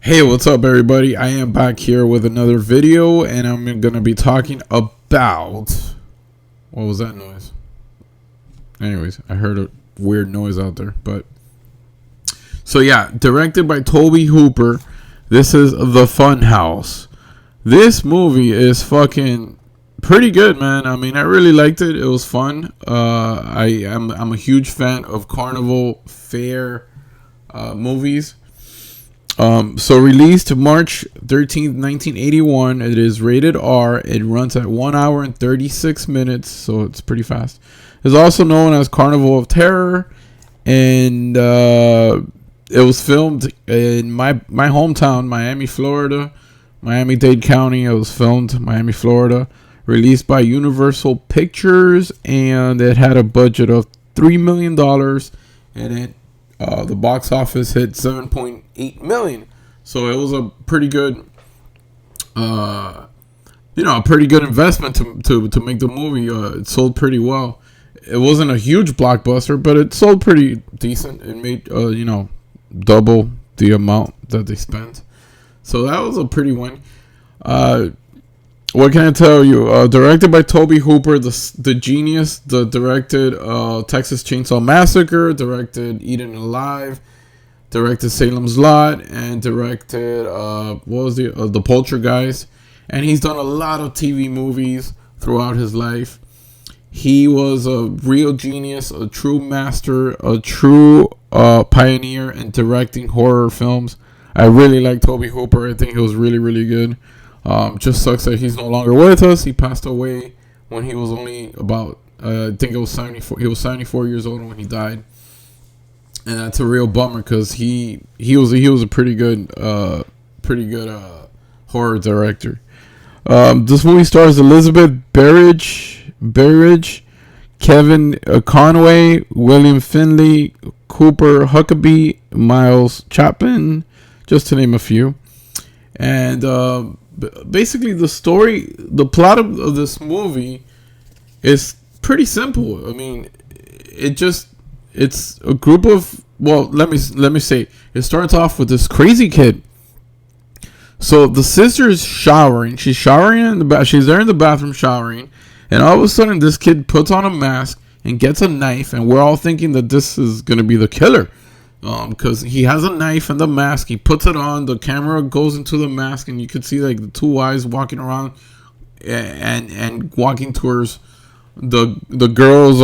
Hey, what's up, everybody? I am back here with another video, and I'm going to be talking about. What was that noise? Anyways, I heard a weird noise out there, but. So, yeah, directed by Toby Hooper. This is The Funhouse. This movie is fucking pretty good, man. I mean, I really liked it. It was fun. I'm a huge fan of Carnival Fair movies. So released March 13th, 1981. It is rated R. It runs at 1 hour and 36 minutes, so it's pretty fast. It's also known as Carnival of Terror, and it was filmed in my hometown, Miami, Florida, Miami-Dade County. It was filmed Miami, Florida. Released by Universal Pictures, and it had a budget of $3 million, and the box office hit 7.8 million. So it was a pretty good, a pretty good investment to make the movie. It sold pretty well. It wasn't a huge blockbuster, but it sold pretty decent. It made, double the amount that they spent. So that was a pretty one. What can I tell you? Directed by Toby Hooper, the genius. Directed Texas Chainsaw Massacre, directed Eaten Alive, directed Salem's Lot, and directed the Poltergeist. And he's done a lot of TV movies throughout his life. He was a real genius, a true master, a true pioneer in directing horror films. I really like Toby Hooper. I think he was really, really good. Just sucks that he's no longer with us. He passed away when he was only about, I think it was 74. He was 74 years old when he died, and that's a real bummer because he was a pretty good horror director. This movie stars Elizabeth Berridge, Kevin Conway, William Finley, Cooper Huckabee, Miles Chapman, just to name a few, and basically the plot of this movie is pretty simple. I mean, it's a group of, let me say, it starts off with this crazy kid. So the sister's showering. She's showering in the bath. She's there in the bathroom showering, and all of a sudden this kid puts on a mask and gets a knife, and we're all thinking that this is gonna be the killer. Because he has a knife and the mask. He puts it on. The camera goes into the mask, and you could see like the two eyes walking around, and walking towards the girl's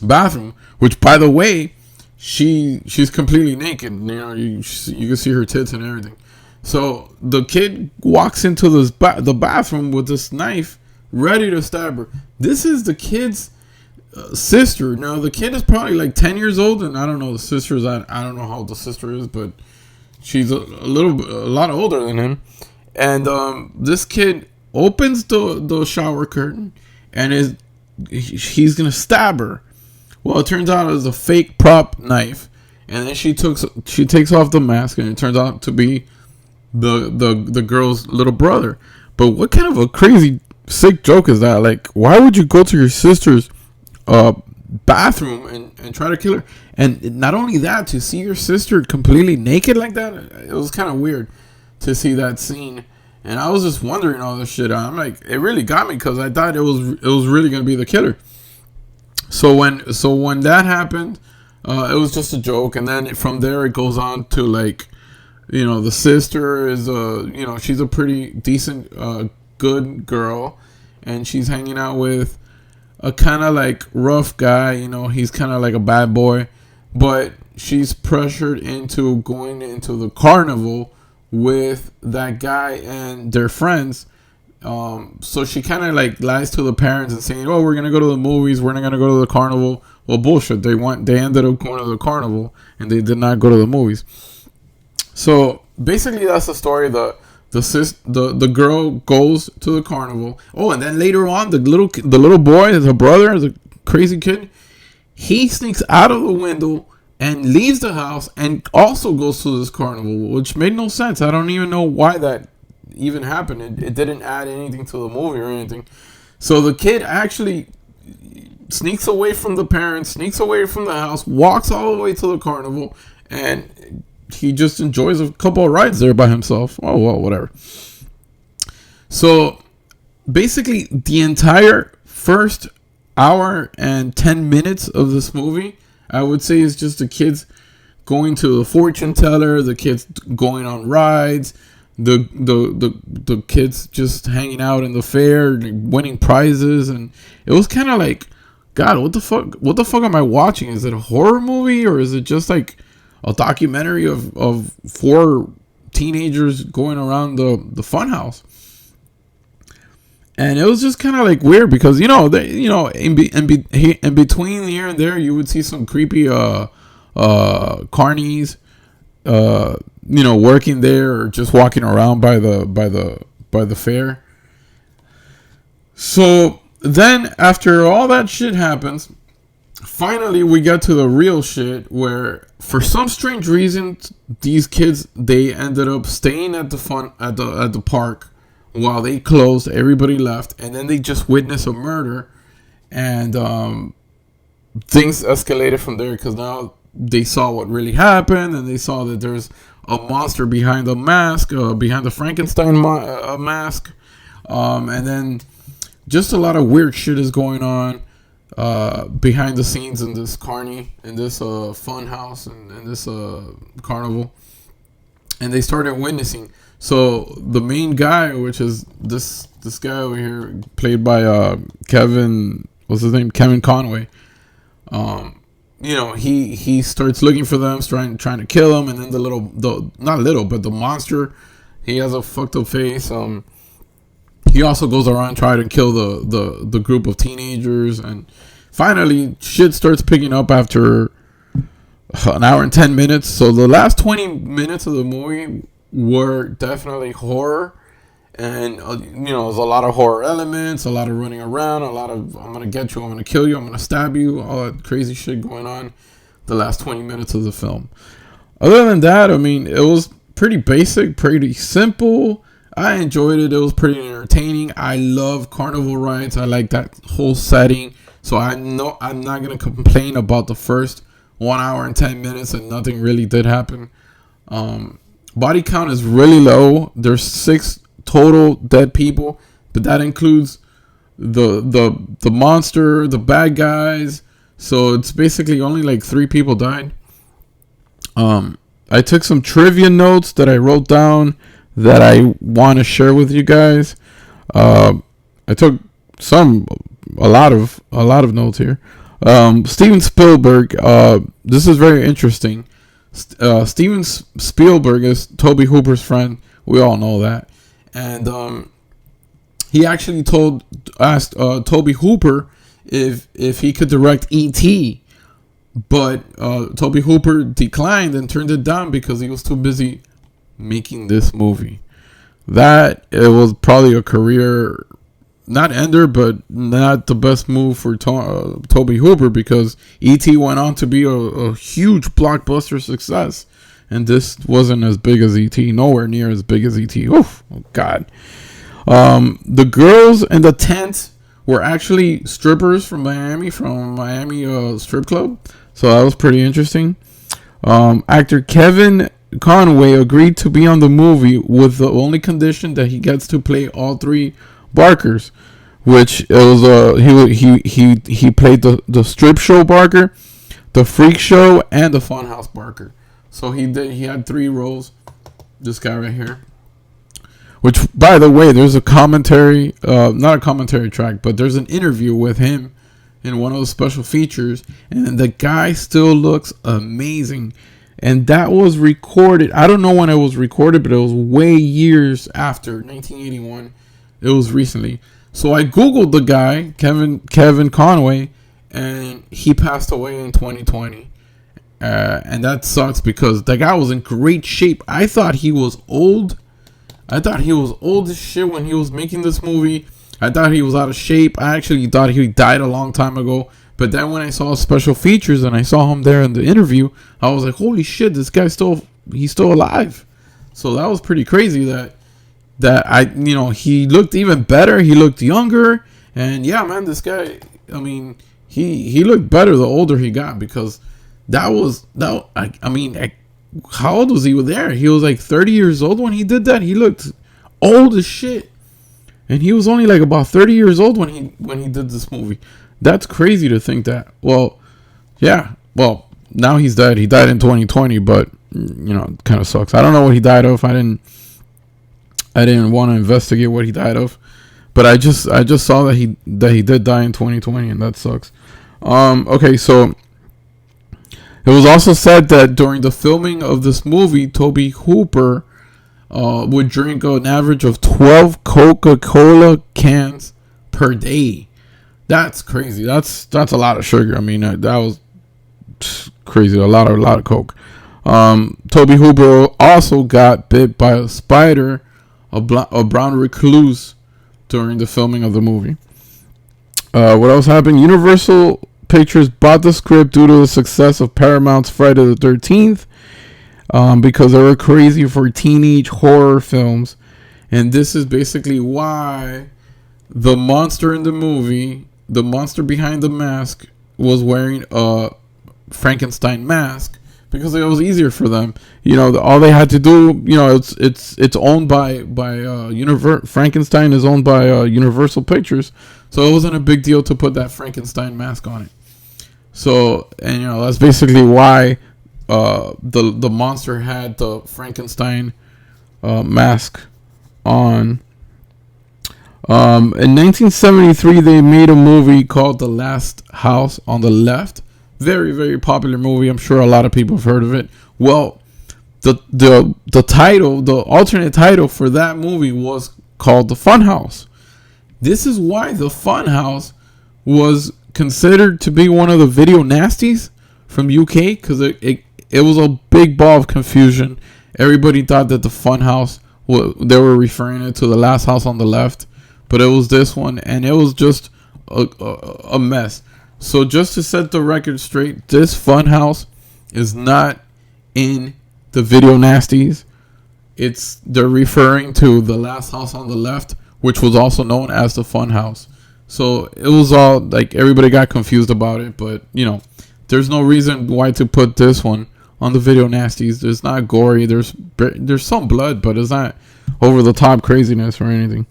bathroom. Which, by the way, she's completely naked. You can see her tits and everything. So the kid walks into the bathroom with this knife, ready to stab her. This is the kid's sister. Now the kid is probably like 10 years old, and I don't know the sister's. I don't know how old the sister is, but she's a lot older than him. And this kid opens the shower curtain, and he's gonna stab her. Well, it turns out it was a fake prop knife, and then she takes off the mask, and it turns out to be the girl's little brother. But what kind of a crazy sick joke is that? Like, why would you go to your sister's bathroom and try to kill her? And not only that, to see your sister completely naked like that, it was kind of weird to see that scene. And I was just wondering all this shit. I'm like, it really got me because I thought it was really gonna be the killer. So when that happened, it was just a joke, and then from there it goes on to, like, the sister is she's a pretty decent good girl, and she's hanging out with a kind of like rough guy. He's kind of like a bad boy, but she's pressured into going into the carnival with that guy and their friends. So she kind of like lies to the parents and saying, "Oh, we're gonna go to the movies. We're not gonna go to the carnival." Well, bullshit. They ended up going to the carnival, and they did not go to the movies. So basically, that's the story. The girl goes to the carnival. Oh, and then later on, the little boy, the brother, the crazy kid, he sneaks out of the window and leaves the house and also goes to this carnival, which made no sense. I don't even know why that even happened. It didn't add anything to the movie or anything. So the kid actually sneaks away from the parents, sneaks away from the house, walks all the way to the carnival, and he just enjoys a couple of rides there by himself. Oh well, whatever. So basically, the entire first hour and 10 minutes of this movie, I would say, is just the kids going to the fortune teller, the kids going on rides, the kids just hanging out in the fair, winning prizes, and it was kind of like, God, what the fuck am I watching? Is it a horror movie, or is it just like a documentary of 4 teenagers going around the funhouse? And it was just kind of like weird because in between here and there you would see some creepy carnies working there or just walking around by the fair. So then after all that shit happens, finally we get to the real shit where for some strange reason these kids, they ended up staying at the park while they closed. Everybody left, and then they just witnessed a murder, and things escalated from there because now they saw what really happened, and they saw that there's a monster behind the mask, behind the Frankenstein mask, and then just a lot of weird shit is going on behind the scenes in this fun house and in this carnival, and they started witnessing. So the main guy, which is this guy over here, played by Kevin, what's his name? Kevin Conway. He starts looking for them, trying to kill them, and then the monster, he has a fucked up face. He also goes around trying to kill the group of teenagers, and finally shit starts picking up after an hour and 10 minutes. So the last 20 minutes of the movie were definitely horror, and there's a lot of horror elements, a lot of running around, a lot of I'm gonna get you, I'm gonna kill you, I'm gonna stab you, all that crazy shit going on the last 20 minutes of the film. Other than that, I mean, it was pretty basic, pretty simple. I enjoyed it. It was pretty entertaining. I love carnival rides. I like that whole setting, so I'm not gonna complain about the first 1 hour and 10 minutes and nothing really did happen. Body count is really low. There's 6 total dead people, but that includes the monster, the bad guys. So it's basically only like 3 people died. I took some trivia notes that I wrote down that I want to share with you guys. I took a lot of notes here. Steven Spielberg. This is very interesting. Steven Spielberg is Tobe Hooper's friend. We all know that. And he actually asked Tobe Hooper if he could direct E.T., but Tobe Hooper declined and turned it down because he was too busy making this movie. That it was probably a career not ender, but not the best move for Tobe Hooper, because E.T. went on to be a huge blockbuster success, and this wasn't as big as E.T. Nowhere near as big as E.T. Oof, oh God. The girls in the tent were actually strippers from Miami strip club, so that was pretty interesting. Actor Kevin Conway agreed to be on the movie with the only condition that he gets to play all 3 Barkers, which it was he played the strip show Barker, the freak show, and the funhouse Barker. So he had 3 roles. This guy right here, which, by the way, there's a commentary, not a commentary track, but there's an interview with him in one of the special features, and the guy still looks amazing. And that was recorded, I don't know when it was recorded, but it was way years after 1981. It was recently. So I googled the guy, Kevin Conway, and he passed away in 2020. And that sucks because the guy was in great shape. I thought he was old. I thought he was old as shit when he was making this movie. I thought he was out of shape. I actually thought he died a long time ago. But then when I saw special features and I saw him there in the interview, I was like, holy shit, this guy's he's still alive. So that was pretty crazy that he looked even better. He looked younger. And yeah, man, this guy, I mean, he looked better the older he got, because how old was he there? He was like 30 years old when he did that. He looked old as shit. And he was only like about 30 years old when he did this movie. That's crazy to think that. Well, yeah. Well, now he's dead. He died in 2020, but it kind of sucks. I don't know what he died of. I didn't want to investigate what he died of. But I just saw that he did die in 2020, and that sucks. Okay, so it was also said that during the filming of this movie, Tobe Hooper would drink an average of 12 Coca-Cola cans per day. That's crazy. That's a lot of sugar. I mean, that was crazy. A lot of Coke. Tobe Hooper also got bit by a spider, a brown recluse, during the filming of the movie. What else happened? Universal Pictures bought the script due to the success of Paramount's Friday the 13th. Because they were crazy for teenage horror films. And this is basically why the monster in the movie, the monster behind the mask, was wearing a Frankenstein mask, because it was easier for them. All they had to do, it's owned by Frankenstein is owned by Universal Pictures, so it wasn't a big deal to put that Frankenstein mask on it. So, and that's basically why the monster had the Frankenstein mask on. In 1973, they made a movie called The Last House on the Left. Very, very popular movie. I'm sure a lot of people have heard of it. Well, the title, the alternate title for that movie was called The Funhouse. This is why The Funhouse was considered to be one of the video nasties from UK, because it was a big ball of confusion. Everybody thought that The Funhouse, they were referring it to The Last House on the Left, but it was this one, and it was just a mess. So just to set the record straight, this Funhouse is not in the video nasties. They're referring to The Last House on the Left, which was also known as the Funhouse. So it was all like, everybody got confused about it, but there's no reason why to put this one on the video nasties. It's not gory. There's some blood, but it's not over the top craziness or anything.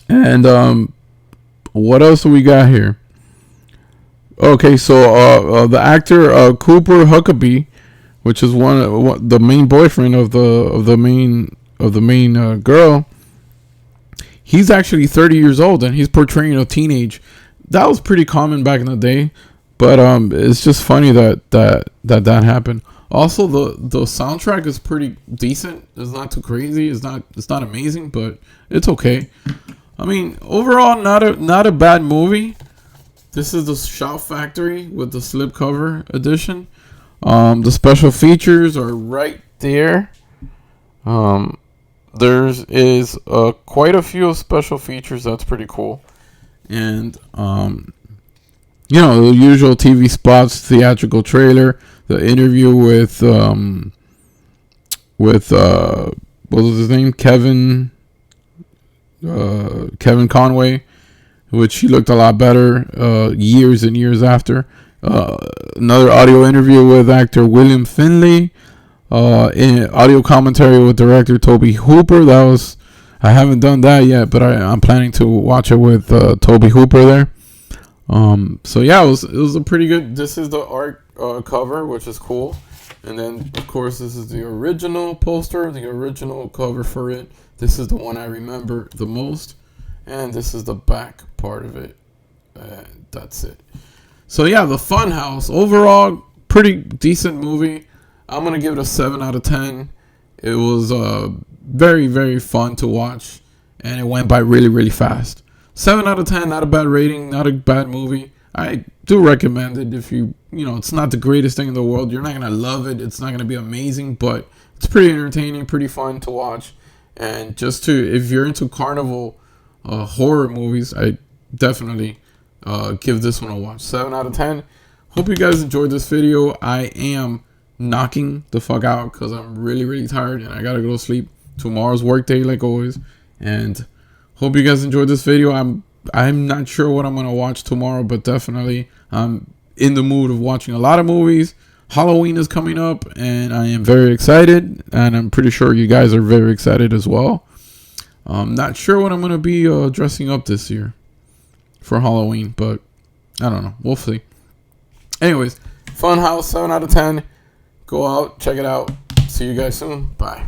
And what else do we got here? Okay, so the actor Cooper Huckabee, which is the main boyfriend of the main girl, he's actually 30 years old, and he's portraying a teenage. That was pretty common back in the day, but it's just funny that happened. Also, the soundtrack is pretty decent. It's not too crazy. It's not amazing, but it's okay. I mean, overall, not a bad movie. This is the Shout Factory with the slipcover edition. The special features are right there. There is quite a few special features. That's pretty cool. And the usual TV spots, theatrical trailer, the interview with what was his name, Kevin Conway, which he looked a lot better years and years after. Another audio interview with actor William Finley. Audio commentary with director Tobe Hooper. I haven't done that yet, but I'm planning to watch it with Tobe Hooper there. So yeah, it was a pretty good. This is the art cover, which is cool. And then, of course, this is the original poster, the original cover for it. This is the one I remember the most. And this is the back part of it. And that's it. So yeah, The Funhouse. Overall, pretty decent movie. I'm going to give it a 7 out of 10. It was very, very fun to watch. And it went by really, really fast. 7 out of 10, not a bad rating, not a bad movie. I do recommend it if it's not the greatest thing in the world. You're not going to love it. It's not going to be amazing, but it's pretty entertaining, pretty fun to watch. And if you're into carnival horror movies, I definitely give this one a watch. 7 out of 10. Hope you guys enjoyed this video. I am knocking the fuck out because I'm really, really tired and I gotta go to sleep. Tomorrow's work day, like always. And hope you guys enjoyed this video. I'm not sure what I'm gonna watch tomorrow, but definitely I'm in the mood of watching a lot of movies, Halloween is coming up, and I am very excited, and I'm pretty sure you guys are very excited as well. I'm not sure what I'm going to be dressing up this year for Halloween, but I don't know. We'll see. Anyways, Funhouse, 7 out of 10. Go out, check it out. See you guys soon. Bye.